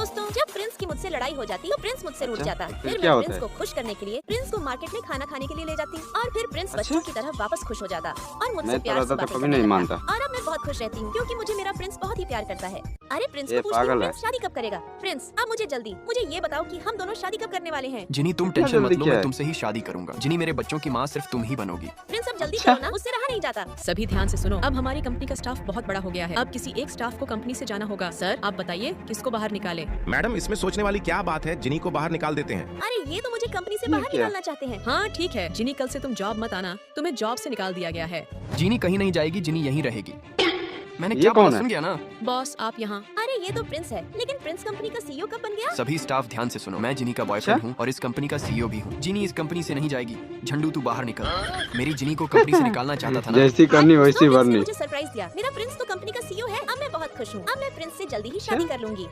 दोस्तों, जब प्रिंस की मुझसे लड़ाई हो जाती तो प्रिंस मुझसे रूठ जाता। फिर क्या मैं होता प्रिंस है? को खुश करने के लिए प्रिंस को मार्केट में खाना खाने के लिए ले जाती और फिर प्रिंस अच्छा? बच्चों की तरह वापस खुश हो जाता और मुझसे मैं प्यार से तो बातें कभी करने नहीं लगता। मानता। और अब मैं बहुत खुश रहती हूँ क्योंकि मुझे मेरा प्रिंस बहुत ही प्यार करता है। अरे प्रिंस ये को पूछती हूँ, पागल है। प्रिंस शादी कब करेगा? प्रिंस अब मुझे ये बताओ कि हम दोनों शादी कब करने वाले हैं? जिनी तुम इतना टेंशन मत जल्दी लो, क्या मैं है? तुमसे ही शादी करूंगा। जिनी मेरे बच्चों की माँ सिर्फ तुम ही बनोगी। प्रिंस अब जल्दी अच्छा। करो ना, मुझसे रहा नहीं जाता। सभी ध्यान से सुनो, अब हमारी कंपनी का स्टाफ बहुत बड़ा हो गया है। अब किसी एक स्टाफ को कंपनी से जाना होगा। सर आप बताइए किसको बाहर निकाले? मैडम, इसमें सोचने वाली क्या बात है? जिनी को बाहर निकाल देते हैं। अरे ये तो मुझे कंपनी से ये बाहर क्या? निकालना चाहते हैं। हाँ ठीक है जिनी, कल से तुम जॉब मत आना, तुम्हें जॉब से निकाल दिया गया है। जिनी कहीं नहीं जाएगी, जिनी यहीं रहेगी। मैंने ये क्या कौन बोला, है? सुन गया ना? बॉस आप यहाँ। अरे ये तो प्रिंस है, लेकिन प्रिंस कंपनी का सीईओ कब बन गया? सभी स्टाफ ध्यान से सुनो, मैं जिनी का बॉयफ्रेंड अच्छा? हूँ और इस कंपनी का सीईओ भी हूँ। जिनी इस कंपनी से नहीं जाएगी। झंडू तू बाहर निकल। मेरी जिनी को कंपनी से निकालना चाहता था ना? जैसी करनी आज वैसी दोस्तों, प्रिंस ने भरनी। मुझे सरप्राइज दिया। मेरा प्रिंस तो कंपनी का सीईओ है। अब मैं बहुत खुश हूँ। अब मैं प्रिंस से जल्दी ही शादी कर लूंगी।